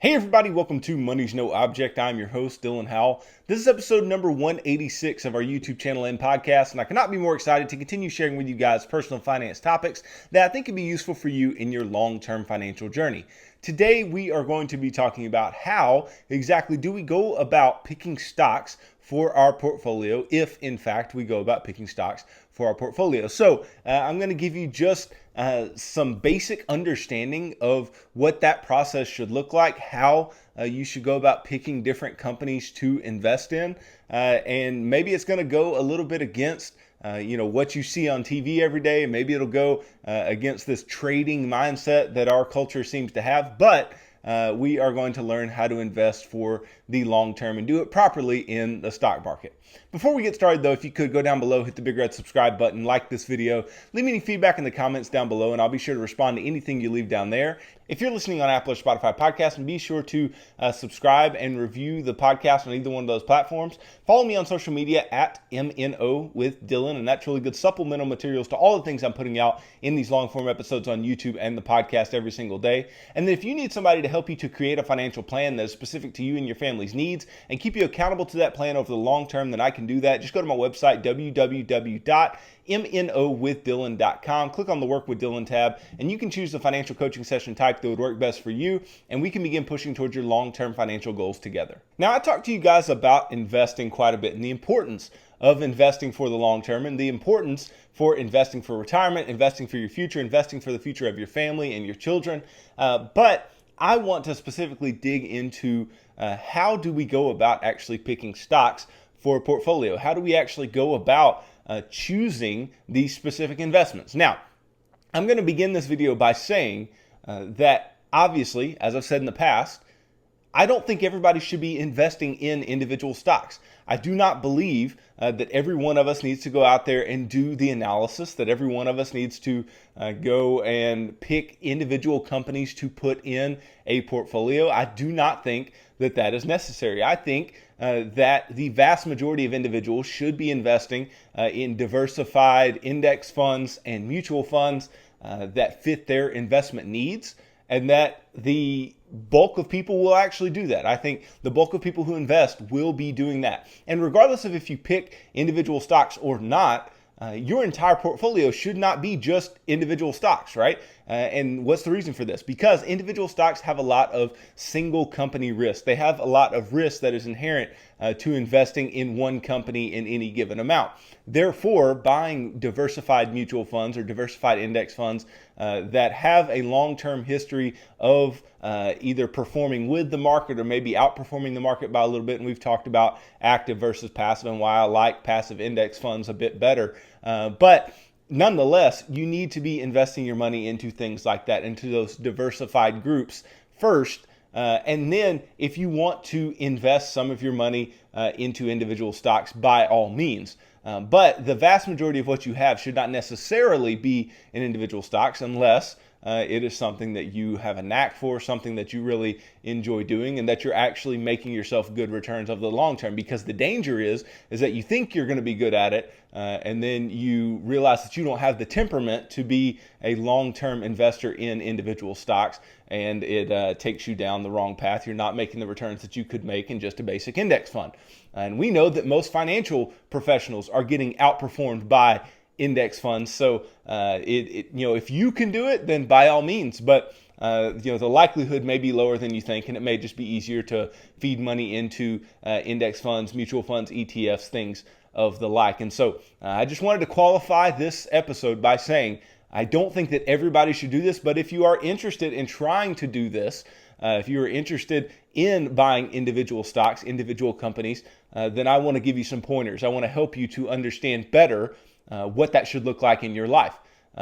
Hey everybody, welcome to Money's No Object. I'm your host, Dylan Howell. This is episode number 186 of our YouTube channel and podcast, and I cannot be more excited to continue sharing with you guys personal finance topics that I think can be useful for you in your long-term financial journey. Today, we are going to be talking about how exactly do we go about picking stocks for our portfolio, if in fact we go about picking stocks for our portfolio. So I'm going to give you just some basic understanding of what that process should look like, how you should go about picking different companies to invest in, and maybe it's going to go a little bit against what you see on TV every day. Maybe it'll go against this trading mindset that our culture seems to have, but we are going to learn how to invest for the long term and do it properly in the stock market. Before we get started though, if you could go down below, hit the big red subscribe button, like this video, leave me any feedback in the comments down below, and I'll be sure to respond to anything you leave down there. If you're listening on Apple or Spotify podcasts, and be sure to subscribe and review the podcast on either one of those platforms. Follow me on social media at MNO with Dylan, and that's really good supplemental materials to all the things I'm putting out in these long form episodes on YouTube and the podcast every single day. And then if you need somebody to help you to create a financial plan that is specific to you and your family's needs and keep you accountable to that plan over the long term, then I can do that. Just go to my website, www.mnowithdylan.com. Click on the Work with Dylan tab, and you can choose the financial coaching session type that would work best for you, and we can begin pushing towards your long-term financial goals together. Now, I talked to you guys about investing quite a bit and the importance of investing for the long term and the importance for investing for retirement, investing for your future, investing for the future of your family and your children. But I want to specifically dig into how do we go about actually picking stocks for a portfolio? How do we actually go about choosing these specific investments? Now, I'm going to begin this video by saying that obviously, as I've said in the past, I don't think everybody should be investing in individual stocks. I do not believe that every one of us needs to go out there and do the analysis, that every one of us needs to go and pick individual companies to put in a portfolio. I do not think that that is necessary. I think that the vast majority of individuals should be investing in diversified index funds and mutual funds that fit their investment needs, and that the bulk of people will actually do that. I think the bulk of people who invest will be doing that. And regardless of if you pick individual stocks or not, your entire portfolio should not be just individual stocks, right? And what's the reason for this? Because individual stocks have a lot of single company risk. They have a lot of risk that is inherent to investing in one company in any given amount. Therefore, buying diversified mutual funds or diversified index funds that have a long-term history of either performing with the market or maybe outperforming the market by a little bit, and we've talked about active versus passive and why I like passive index funds a bit better. But nonetheless, you need to be investing your money into things like that, into those diversified groups first. And then if you want to invest some of your money into individual stocks, by all means. But the vast majority of what you have should not necessarily be in individual stocks unless it is something that you have a knack for, something that you really enjoy doing, and that you're actually making yourself good returns over the long term. Because the danger is that you think you're going to be good at it, and then you realize that you don't have the temperament to be a long-term investor in individual stocks, and it takes you down the wrong path. You're not making the returns that you could make in just a basic index fund. And we know that most financial professionals are getting outperformed by index funds. So if you can do it, then by all means. But the likelihood may be lower than you think, and it may just be easier to feed money into index funds, mutual funds, ETFs, things of the like. And so I just wanted to qualify this episode by saying I don't think that everybody should do this, but if you are interested in trying to do this, if you are interested in buying individual stocks, individual companies, then I want to give you some pointers. I want to help you to understand better what that should look like in your life.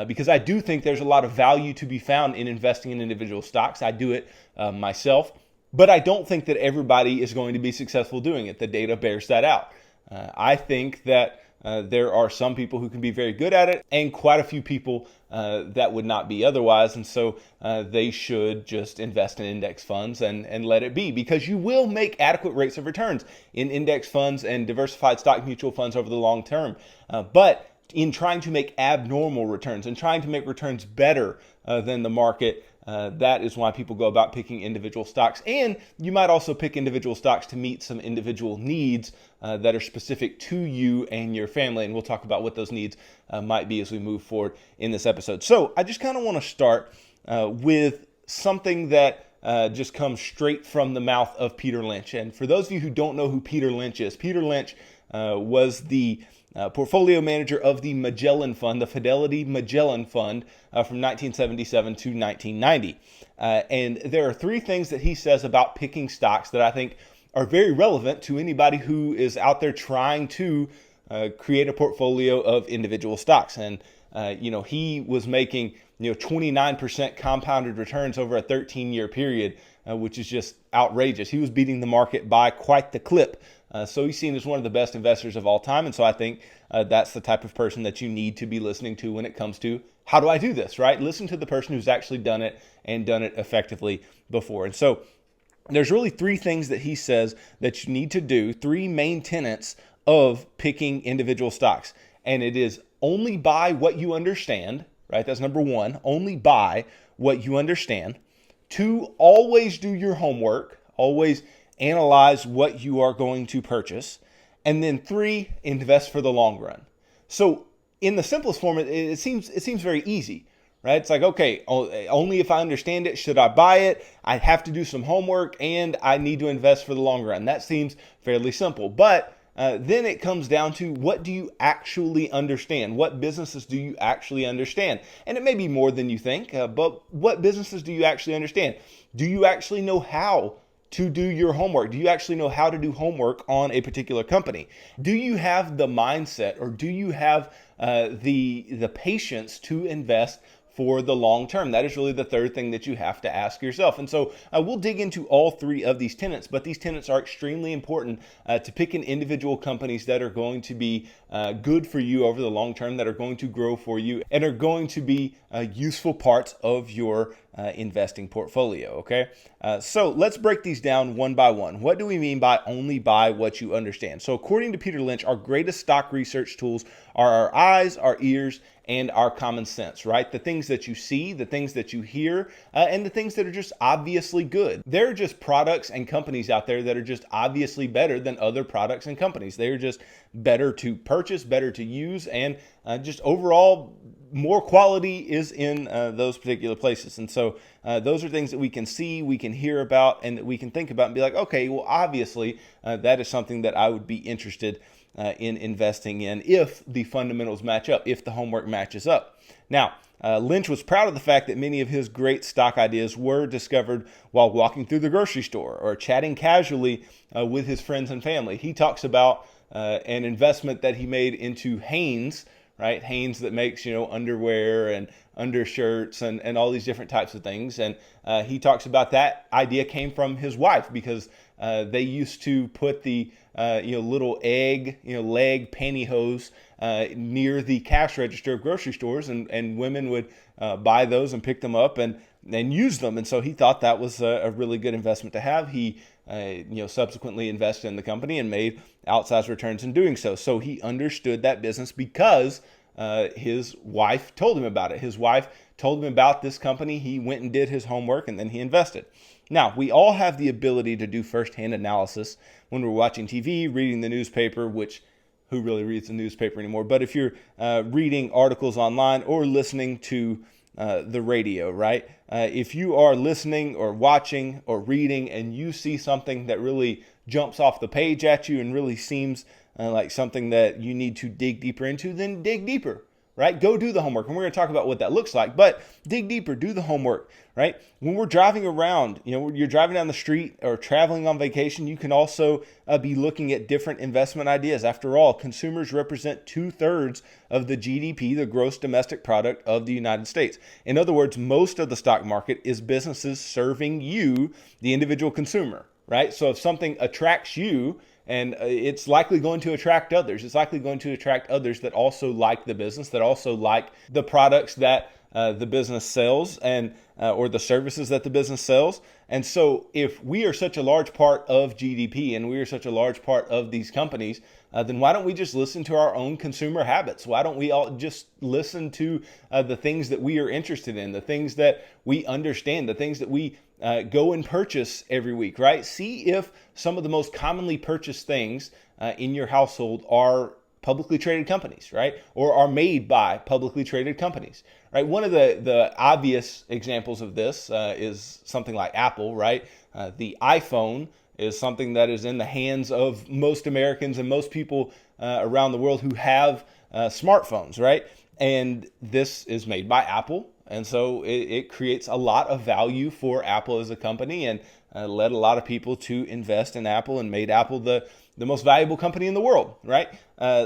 Because I do think there's a lot of value to be found in investing in individual stocks. I do it myself, but I don't think that everybody is going to be successful doing it. The data bears that out. I think that there are some people who can be very good at it and quite a few people that would not be otherwise. And so they should just invest in index funds and let it be, because you will make adequate rates of returns in index funds and diversified stock mutual funds over the long term. But in trying to make abnormal returns and trying to make returns better than the market, that is why people go about picking individual stocks. And you might also pick individual stocks to meet some individual needs that are specific to you and your family. And we'll talk about what those needs might be as we move forward in this episode. So I just kind of want to start with something that just comes straight from the mouth of Peter Lynch. And for those of you who don't know who Peter Lynch is, Peter Lynch was the portfolio manager of the Magellan Fund, the Fidelity Magellan Fund from 1977 to 1990. And there are three things that he says about picking stocks that I think are very relevant to anybody who is out there trying to create a portfolio of individual stocks. And, he was making, 29% compounded returns over a 13-year period, which is just outrageous. He was beating the market by quite the clip. So he's seen as one of the best investors of all time. And so I think that's the type of person that you need to be listening to when it comes to how do I do this, right? Listen to the person who's actually done it and done it effectively before. And so there's really three things that he says that you need to do, three main tenets of picking individual stocks. And it is only buy what you understand, right? That's number one, only buy what you understand. Two, always do your homework, always analyze what you are going to purchase. And then three, invest for the long run. So in the simplest form, it seems very easy, right? It's like, okay, only if I understand it, should I buy it? I have to do some homework and I need to invest for the long run. That seems fairly simple. But then it comes down to, what do you actually understand? What businesses do you actually understand? And it may be more than you think, but what businesses do you actually understand? Do you actually know how to do your homework? Do you actually know how to do homework on a particular company? Do you have the mindset, or do you have the patience to invest for the long term? That is really the third thing that you have to ask yourself. And so we'll dig into all three of these tenets, but these tenets are extremely important to picking individual companies that are going to be good for you over the long term, that are going to grow for you, and are going to be useful parts of your investing portfolio, okay? So let's break these down one by one. What do we mean by only buy what you understand? So according to Peter Lynch, our greatest stock research tools are our eyes, our ears, and our common sense, right? The things that you see, the things that you hear, and the things that are just obviously good. There are just products and companies out there that are just obviously better than other products and companies. They are just better to purchase, better to use, and just overall more quality is in those particular places. And so those are things that we can see, we can hear about, and that we can think about and be like, okay, well, obviously that is something that I would be interested in investing in if the fundamentals match up, if the homework matches up. Now, Lynch was proud of the fact that many of his great stock ideas were discovered while walking through the grocery store or chatting casually with his friends and family. He talks about an investment that he made into Hanes, right? Hanes that makes, underwear and undershirts and all these different types of things. And he talks about that idea came from his wife, because they used to put the little leg pantyhose near the cash register of grocery stores, and women would buy those and pick them up and use them. And so he thought that was a really good investment to have. He subsequently invested in the company and made outsized returns in doing so. So he understood that business because his wife told him about it. His wife told him about this company. He went and did his homework, and then he invested. Now, we all have the ability to do firsthand analysis when we're watching TV, reading the newspaper, which who really reads the newspaper anymore? But if you're reading articles online or listening to the radio, right? If you are listening or watching or reading and you see something that really jumps off the page at you and really seems like something that you need to dig deeper into, then dig deeper, right? Go do the homework. And we're going to talk about what that looks like, but dig deeper, do the homework, right? When we're driving around, you're driving down the street or traveling on vacation, you can also be looking at different investment ideas. After all, consumers represent 2/3 of the GDP, the gross domestic product of the United States. In other words, most of the stock market is businesses serving you, the individual consumer, right? So if something attracts you, and it's likely going to attract others. It's likely going to attract others that also like the business, that also like the products that the business sells and or the services that the business sells. And so if we are such a large part of GDP and we are such a large part of these companies, then why don't we just listen to our own consumer habits? Why don't we all just listen to the things that we are interested in, the things that we understand, the things that we go and purchase every week, right? See if some of the most commonly purchased things in your household are publicly traded companies, right? Or are made by publicly traded companies, right? One of the obvious examples of this is something like Apple, right? The iPhone is something that is in the hands of most Americans and most people around the world who have smartphones, right? And this is made by Apple. And so it creates a lot of value for Apple as a company and led a lot of people to invest in Apple and made Apple the most valuable company in the world, right?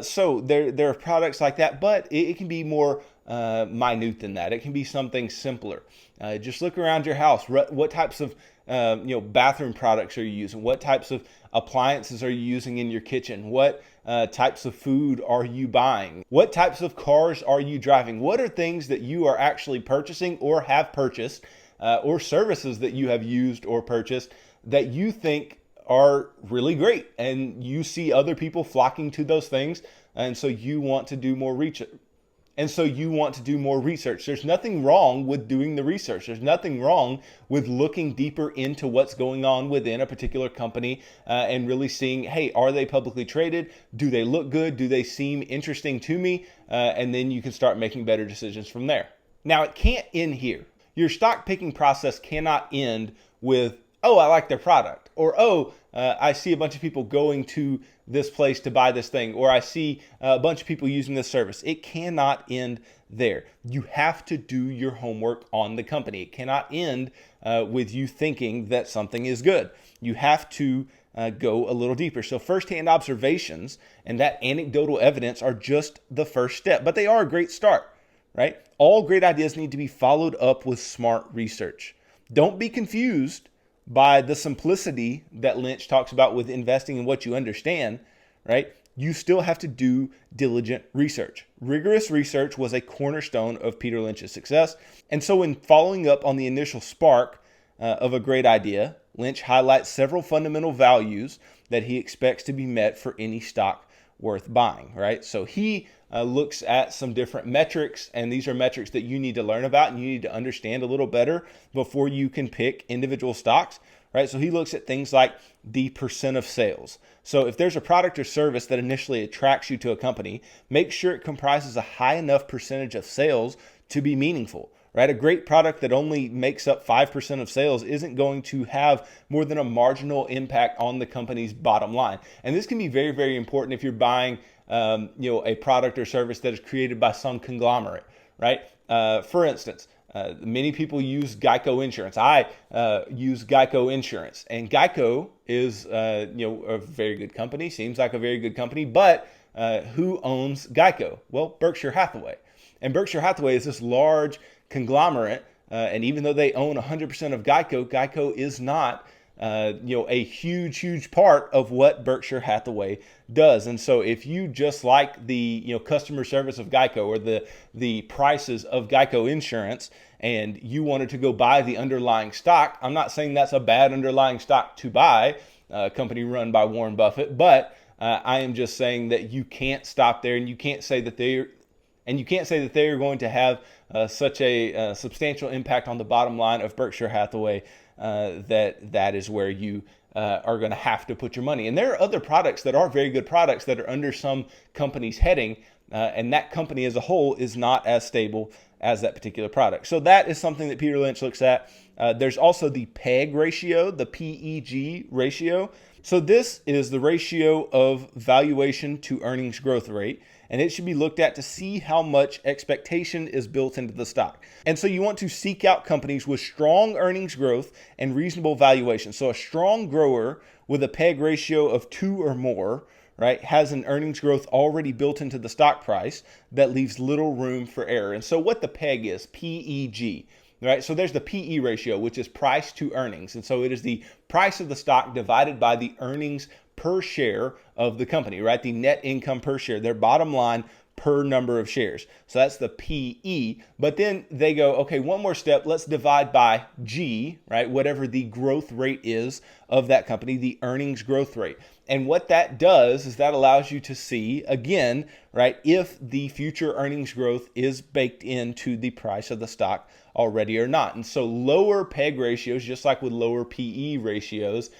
So there are products like that, but it can be more minute than that. It can be something simpler. Just look around your house. What types of bathroom products are you using? What types of appliances are you using in your kitchen? What types of food are you buying? What types of cars are you driving? What are things that you are actually purchasing or have purchased or services that you have used or purchased that you think are really great and you see other people flocking to those things, and so you want to do more research. There's nothing wrong with doing the research. There's nothing wrong with looking deeper into what's going on within a particular company and really seeing, hey, are they publicly traded? Do they look good? Do they seem interesting to me? And then you can start making better decisions from there. Now, it can't end here. Your stock picking process cannot end with, oh, I like their product, or, oh, I see a bunch of people going to this place to buy this thing, or I see a bunch of people using this service. It cannot end there. You have to do your homework on the company. It cannot end with you thinking that something is good. You have to go a little deeper. So firsthand observations and that anecdotal evidence are just the first step, but they are a great start, right? All great ideas need to be followed up with smart research. Don't be confused by the simplicity that Lynch talks about with investing in what you understand, right? You still have to do diligent research. Rigorous research was a cornerstone of Peter Lynch's success. And so in following up on the initial spark of a great idea, Lynch highlights several fundamental values that he expects to be met for any stock worth buying, right? So he looks at some different metrics, and these are metrics that you need to learn about and you need to understand a little better before you can pick individual stocks, right? So he looks at things like the percent of sales. So if there's a product or service that initially attracts you to a company, make sure it comprises a high enough percentage of sales to be meaningful, right? A great product that only makes up 5% of sales isn't going to have more than a marginal impact on the company's bottom line. And this can be very, very important if you're buying a product or service that is created by some conglomerate, right? For instance, many people use Geico insurance. I use Geico insurance, and Geico is a very good company. Seems like a very good company, but who owns Geico? Well, Berkshire Hathaway, and Berkshire Hathaway is this large conglomerate, and even though they own 100% of Geico, Geico is not a huge part of what Berkshire Hathaway does. And so if you just like the customer service of Geico or the prices of Geico insurance and you wanted to go buy the underlying stock, I'm not saying that's a bad underlying stock to buy, a company run by Warren Buffett, but I am just saying that you can't stop there, and you can't say that they are going to have such a substantial impact on the bottom line of Berkshire Hathaway that is where you are going to have to put your money. And there are other products that are very good products that are under some company's heading, and that company as a whole is not as stable as that particular product. So that is something that Peter Lynch looks at. There's also the PEG ratio, the PEG ratio. So this is the ratio of valuation to earnings growth rate, and it should be looked at to see how much expectation is built into the stock. And so you want to seek out companies with strong earnings growth and reasonable valuation. So a strong grower with a PEG ratio of 2 or more, right, has an earnings growth already built into the stock price that leaves little room for error. And so what the PEG is, PEG, right? So there's the PE ratio, which is price to earnings. And so it is the price of the stock divided by the earnings per share of the company, right? The net income per share, their bottom line per number of shares. So that's the PE. But then they go, okay, one more step, let's divide by G, right? Whatever the growth rate is of that company, the earnings growth rate. And what that does is that allows you to see, again, right, if the future earnings growth is baked into the price of the stock already or not. And so lower PEG ratios, just like with lower PE ratios,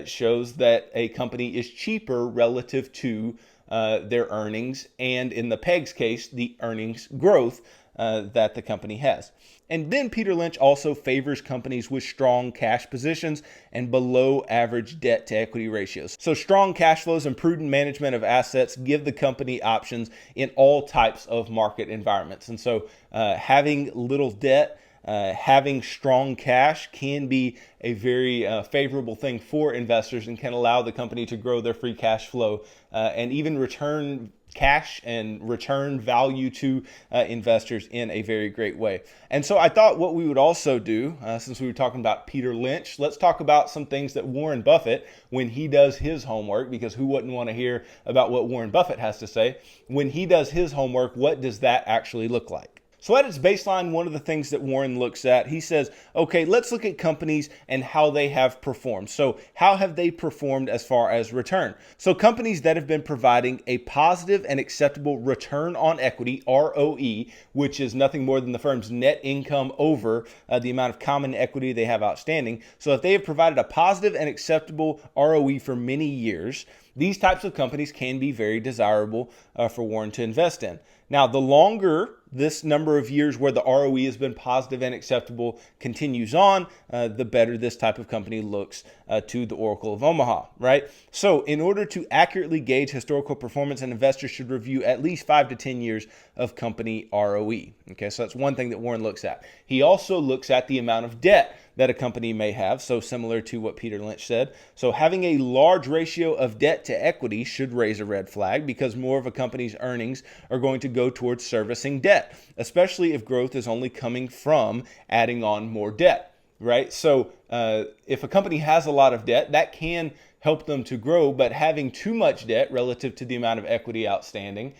shows that a company is cheaper relative to their earnings, and in the PEG's case, the earnings growth that the company has. And then Peter Lynch also favors companies with strong cash positions and below average debt to equity ratios. So strong cash flows and prudent management of assets give the company options in all types of market environments. And so having little debt, having strong cash can be a very favorable thing for investors and can allow the company to grow their free cash flow and even return cash and return value to investors in a very great way. And so I thought what we would also do, since we were talking about Peter Lynch, let's talk about some things that Warren Buffett, when he does his homework, because who wouldn't want to hear about what Warren Buffett has to say? When he does his homework, what does that actually look like? So at its baseline, one of the things that Warren looks at, he says, okay, let's look at companies and how they have performed. So how have they performed as far as return? So companies that have been providing a positive and acceptable return on equity, ROE, which is nothing more than the firm's net income over the amount of common equity they have outstanding. So if they have provided a positive and acceptable ROE for many years, these types of companies can be very desirable for Warren to invest in. Now, the longer this number of years where the ROE has been positive and acceptable continues on, the better this type of company looks to the Oracle of Omaha, right? So in order to accurately gauge historical performance, an investor should review at least 5 to 10 years of company ROE. Okay, so that's one thing that Warren looks at. He also looks at the amount of debt that a company may have, so similar to what Peter Lynch said. So having a large ratio of debt to equity should raise a red flag because more of a company's earnings are going to go towards servicing debt, especially if growth is only coming from adding on more debt, right? So if a company has a lot of debt, that can help them to grow, but having too much debt relative to the amount of equity outstanding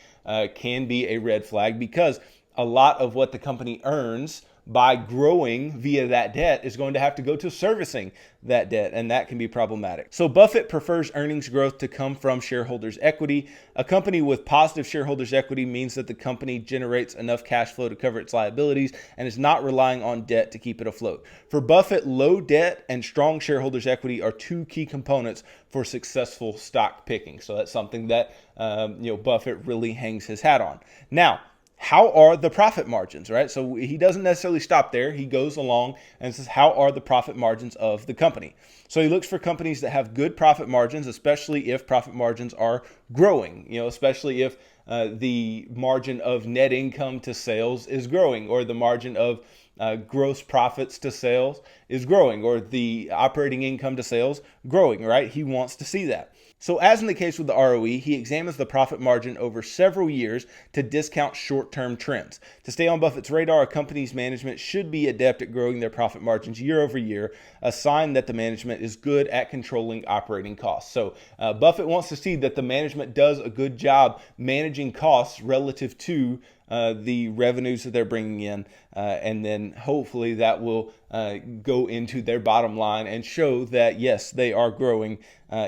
can be a red flag because a lot of what the company earns by growing via that debt is going to have to go to servicing that debt, and that can be problematic. So Buffett prefers earnings growth to come from shareholders' equity. A company with positive shareholders' equity means that the company generates enough cash flow to cover its liabilities and is not relying on debt to keep it afloat. For Buffett, low debt and strong shareholders' equity are two key components for successful stock picking. So that's something that Buffett really hangs his hat on. Now, how are the profit margins, right? So he doesn't necessarily stop there. He goes along and says, how are the profit margins of the company? So he looks for companies that have good profit margins, especially if profit margins are growing, especially if the margin of net income to sales is growing, or the margin of gross profits to sales is growing, or the operating income to sales growing, right? He wants to see that. So as in the case with the ROE, he examines the profit margin over several years to discount short-term trends. To stay on Buffett's radar, a company's management should be adept at growing their profit margins year over year, a sign that the management is good at controlling operating costs. So Buffett wants to see that the management does a good job managing costs relative to the revenues that they're bringing in, and then hopefully that will go into their bottom line and show that, yes, they are growing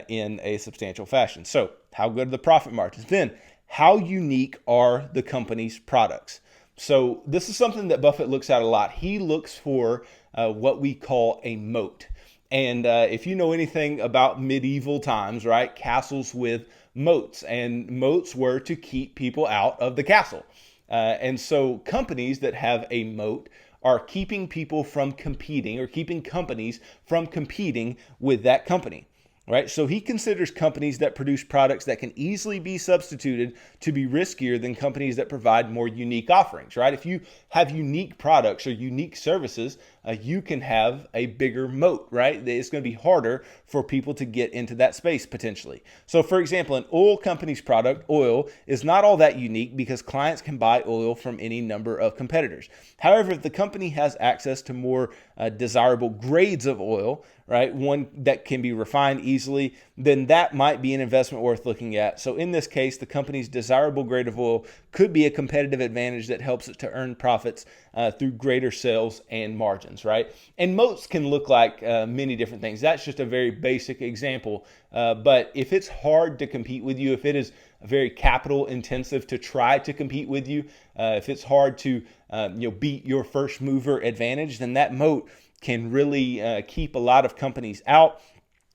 in a substantial fashion. So how good are the profit margins? Then, how unique are the company's products? So this is something that Buffett looks at a lot. He looks for what we call a moat. And if you know anything about medieval times, right, castles with moats, and moats were to keep people out of the castle. And so companies that have a moat are keeping people from competing, or keeping companies from competing with that company, right? So he considers companies that produce products that can easily be substituted to be riskier than companies that provide more unique offerings, right? If you have unique products or unique services, you can have a bigger moat, right? It's going to be harder for people to get into that space potentially. So for example, an oil company's product, oil, is not all that unique because clients can buy oil from any number of competitors. However, if the company has access to more desirable grades of oil, right, one that can be refined easily easily, then that might be an investment worth looking at. So in this case, the company's desirable grade of oil could be a competitive advantage that helps it to earn profits through greater sales and margins, right? And moats can look like many different things. That's just a very basic example. But if it's hard to compete with you, if it is very capital intensive to try to compete with you, if it's hard to beat your first mover advantage, then that moat can really keep a lot of companies out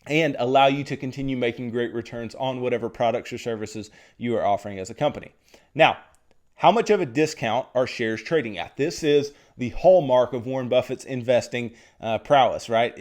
and allow you to continue making great returns on whatever products or services you are offering as a company. Now, how much of a discount are shares trading at? This is the hallmark of Warren Buffett's investing prowess, right?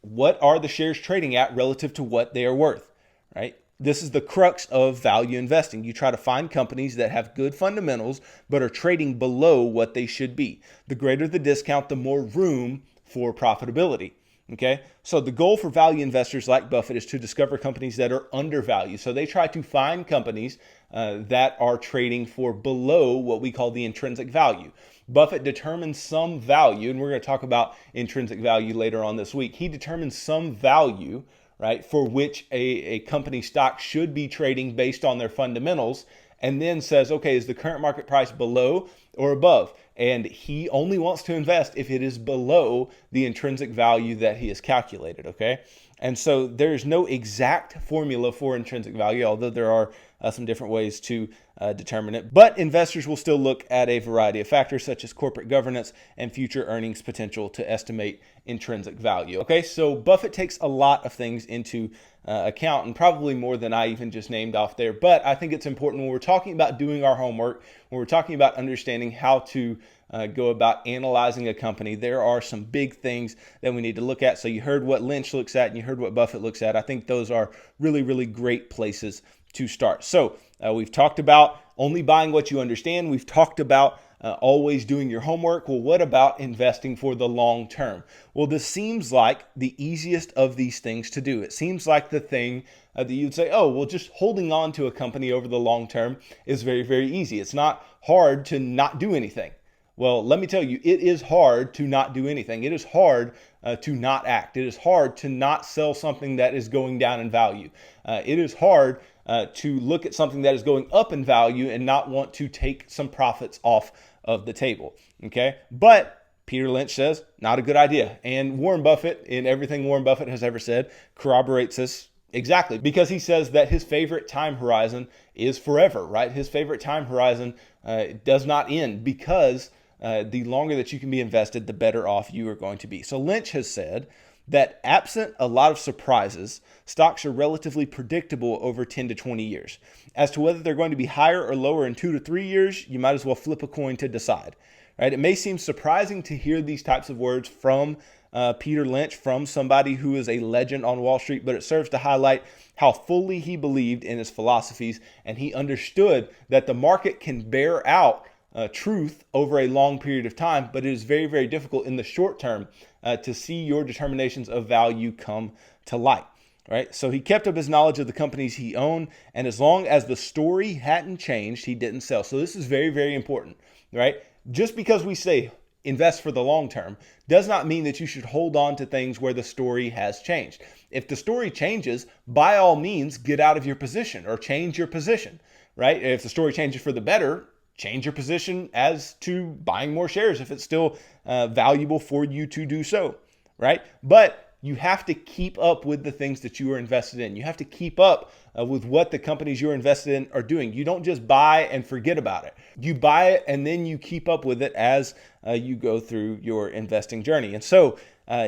What are the shares trading at relative to what they are worth, right? This is the crux of value investing. You try to find companies that have good fundamentals but are trading below what they should be. The greater the discount, the more room for profitability. Okay, so the goal for value investors like Buffett is to discover companies that are undervalued. So they try to find companies that are trading for below what we call the intrinsic value. Buffett determines some value, and we're going to talk about intrinsic value later on this week. He determines some value, right, for which a company stock should be trading based on their fundamentals, and then says, okay, is the current market price below or above? And he only wants to invest if it is below the intrinsic value that he has calculated, okay? And so there's no exact formula for intrinsic value, although there are some different ways to determine it. But investors will still look at a variety of factors such as corporate governance and future earnings potential to estimate intrinsic value. Okay, so Buffett takes a lot of things into account, and probably more than I even just named off there. But I think it's important when we're talking about doing our homework, when we're talking about understanding how to go about analyzing a company, there are some big things that we need to look at. So you heard what Lynch looks at and you heard what Buffett looks at. I think those are really, really great places to start. So we've talked about only buying what you understand. We've talked about always doing your homework. Well, what about investing for the long term? Well, this seems like the easiest of these things to do. It seems like the thing that you'd say, oh, well, just holding on to a company over the long term is very, very easy. It's not hard to not do anything. Well, let me tell you, it is hard to not do anything. It is hard to not act. It is hard to not sell something that is going down in value. It is hard to look at something that is going up in value and not want to take some profits off of the table. Okay, but Peter Lynch says not a good idea, and Warren Buffett, in everything Warren Buffett has ever said, corroborates this exactly, because he says that his favorite time horizon is forever. Right, his favorite time horizon does not end, because the longer that you can be invested, the better off you are going to be. So Lynch has said that absent a lot of surprises, stocks are relatively predictable over 10 to 20 years. As to whether they're going to be higher or lower in 2 to 3 years, you might as well flip a coin to decide. Right? It may seem surprising to hear these types of words from Peter Lynch, from somebody who is a legend on Wall Street, but it serves to highlight how fully he believed in his philosophies, and he understood that the market can bear out truth over a long period of time, but it is very, very difficult in the short term to see your determinations of value come to light. Right? So he kept up his knowledge of the companies he owned, and as long as the story hadn't changed, he didn't sell. So this is very, very important. Right? Just because we say invest for the long term does not mean that you should hold on to things where the story has changed. If the story changes, by all means, get out of your position or change your position. Right? If the story changes for the better, change your position as to buying more shares if it's still valuable for you to do so, right? But you have to keep up with the things that you are invested in. You have to keep up with what the companies you're invested in are doing. You don't just buy and forget about it. You buy it and then you keep up with it as you go through your investing journey. And so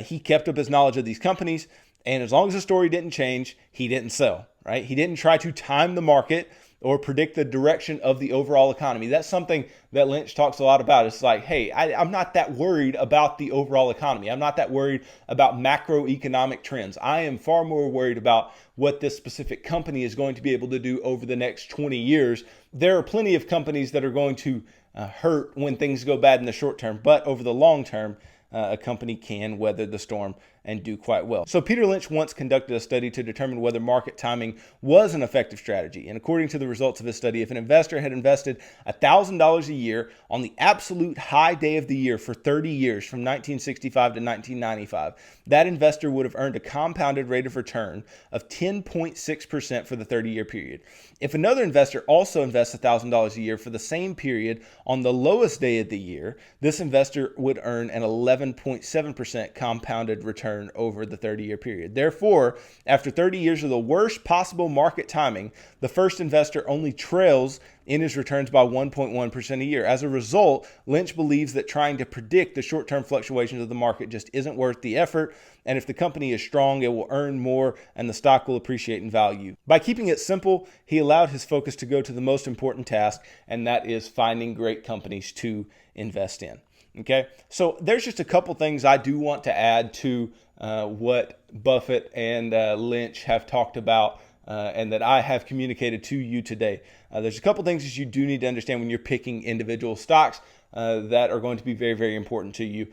he kept up his knowledge of these companies, and as long as the story didn't change, he didn't sell, right? He didn't try to time the market or predict the direction of the overall economy. That's something that Lynch talks a lot about. It's like, hey, I'm not that worried about the overall economy. I'm not that worried about macroeconomic trends. I am far more worried about what this specific company is going to be able to do over the next 20 years. There are plenty of companies that are going to hurt when things go bad in the short term, but over the long term, a company can weather the storm and do quite well. So Peter Lynch once conducted a study to determine whether market timing was an effective strategy. And according to the results of his study, if an investor had invested $1,000 a year on the absolute high day of the year for 30 years, from 1965 to 1995, that investor would have earned a compounded rate of return of 10.6% for the 30-year period. If another investor also invests $1,000 a year for the same period on the lowest day of the year, this investor would earn an 11.7% compounded return over the 30-year period. Therefore, after 30 years of the worst possible market timing, the first investor only trails in his returns by 1.1% a year. As a result, Lynch believes that trying to predict the short-term fluctuations of the market just isn't worth the effort, and if the company is strong, it will earn more and the stock will appreciate in value. By keeping it simple, he allowed his focus to go to the most important task, and that is finding great companies to invest in. Okay, so there's just a couple things I do want to add to what Buffett and Lynch have talked about and that I have communicated to you today. There's a couple things that you do need to understand when you're picking individual stocks that are going to be very, very important to you.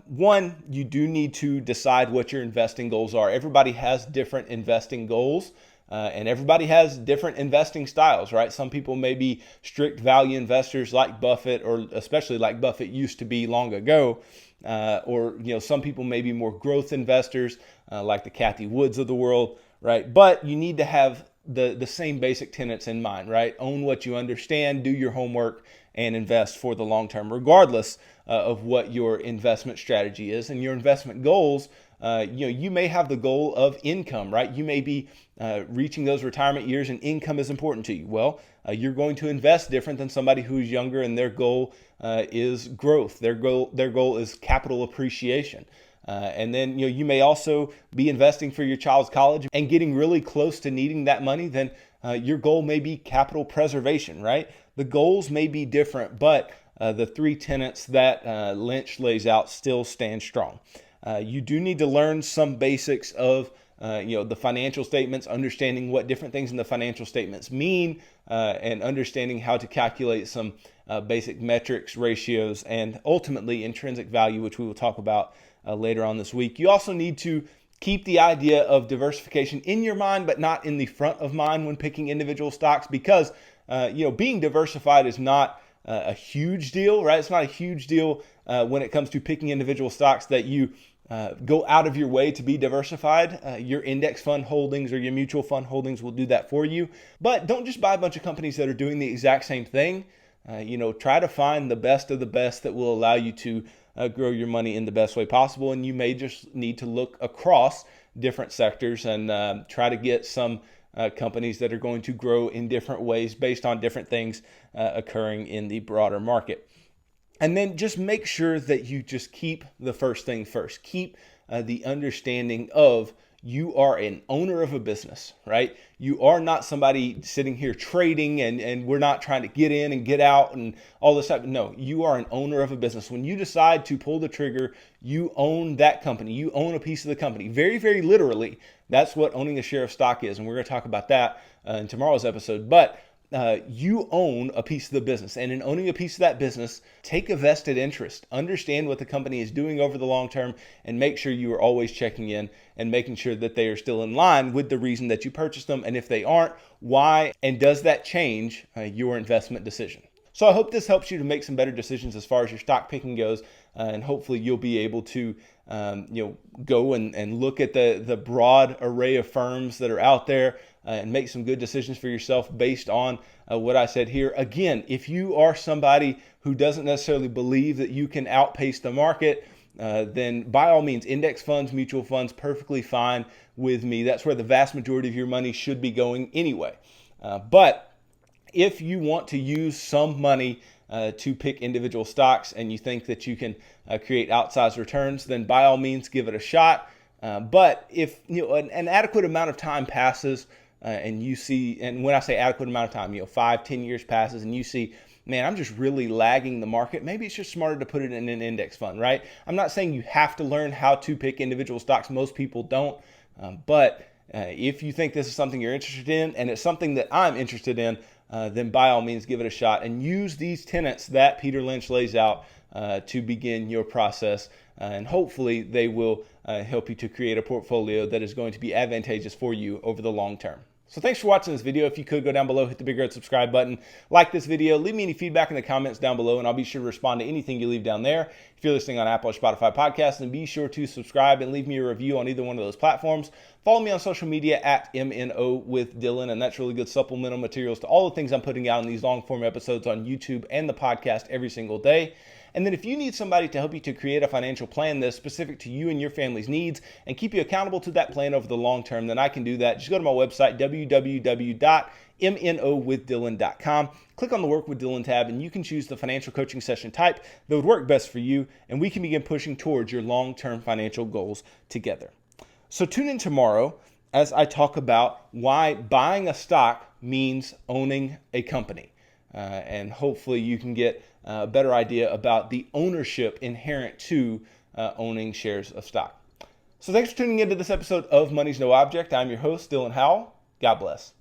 One, you do need to decide what your investing goals are. Everybody has different investing goals. And everybody has different investing styles, right? Some people may be strict value investors like Buffett, or especially like Buffett used to be long ago. Or some people may be more growth investors like the Cathie Woods of the world, right? But you need to have the same basic tenets in mind, right? Own what you understand, do your homework, and invest for the long term, regardless of what your investment strategy is and your investment goals. You may have the goal of income, right? You may be reaching those retirement years and income is important to you. Well, you're going to invest different than somebody who's younger and their goal is growth. Their goal is capital appreciation. And then you may also be investing for your child's college and getting really close to needing that money. Then your goal may be capital preservation, right? The goals may be different, but the three tenets that Lynch lays out still stand strong. You do need to learn some basics of the financial statements, understanding what different things in the financial statements mean, and understanding how to calculate some basic metrics, ratios, and ultimately intrinsic value, which we will talk about later on this week. You also need to keep the idea of diversification in your mind, but not in the front of mind when picking individual stocks, because being diversified is not a huge deal, right? It's not a huge deal when it comes to picking individual stocks that you go out of your way to be diversified. Your index fund holdings or your mutual fund holdings will do that for you. But don't just buy a bunch of companies that are doing the exact same thing. Try to find the best of the best that will allow you to grow your money in the best way possible. And you may just need to look across different sectors and try to get some companies that are going to grow in different ways based on different things occurring in the broader market. And then just make sure that you just keep the first thing first. Keep the understanding of you are an owner of a business, right? You are not somebody sitting here trading and we're not trying to get in and get out and all this stuff. No, you are an owner of a business. When you decide to pull the trigger, you own that company. You own a piece of the company. Very, very literally, that's what owning a share of stock is. And we're going to talk about that in tomorrow's episode. But you own a piece of the business, and in owning a piece of that business, take a vested interest, understand what the company is doing over the long term, and make sure you are always checking in and making sure that they are still in line with the reason that you purchased them. And if they aren't, why, and does that change your investment decision? So I hope this helps you to make some better decisions as far as your stock picking goes, and hopefully you'll be able to go and look at the broad array of firms that are out there and make some good decisions for yourself based on what I said here. Again, if you are somebody who doesn't necessarily believe that you can outpace the market, then by all means, index funds, mutual funds, perfectly fine with me. That's where the vast majority of your money should be going anyway. But if you want to use some money to pick individual stocks and you think that you can create outsized returns, then by all means give it a shot. But if an adequate amount of time passes and you see, and when I say adequate amount of time, 5-10 years passes and you see, man, I'm just really lagging the market, maybe it's just smarter to put it in an index fund, right? I'm not saying you have to learn how to pick individual stocks. Most people don't. But if you think this is something you're interested in and it's something that I'm interested in, then by all means give it a shot and use these tenets that Peter Lynch lays out to begin your process. And hopefully they will help you to create a portfolio that is going to be advantageous for you over the long term. So thanks for watching this video. If you could go down below, hit the big red subscribe button, like this video, leave me any feedback in the comments down below, and I'll be sure to respond to anything you leave down there. If you're listening on Apple or Spotify podcasts, then be sure to subscribe and leave me a review on either one of those platforms. Follow me on social media at MNO with Dylan, and that's really good supplemental materials to all the things I'm putting out in these long form episodes on YouTube and the podcast every single day. And then if you need somebody to help you to create a financial plan that's specific to you and your family's needs and keep you accountable to that plan over the long term, then I can do that. Just go to my website, www.mnowithdylan.com. Click on the Work with Dylan tab, and you can choose the financial coaching session type that would work best for you, and we can begin pushing towards your long-term financial goals together. So tune in tomorrow as I talk about why buying a stock means owning a company. And hopefully you can get a better idea about the ownership inherent to owning shares of stock. So thanks for tuning into this episode of Money's No Object. I'm your host, Dylan Howell. God bless.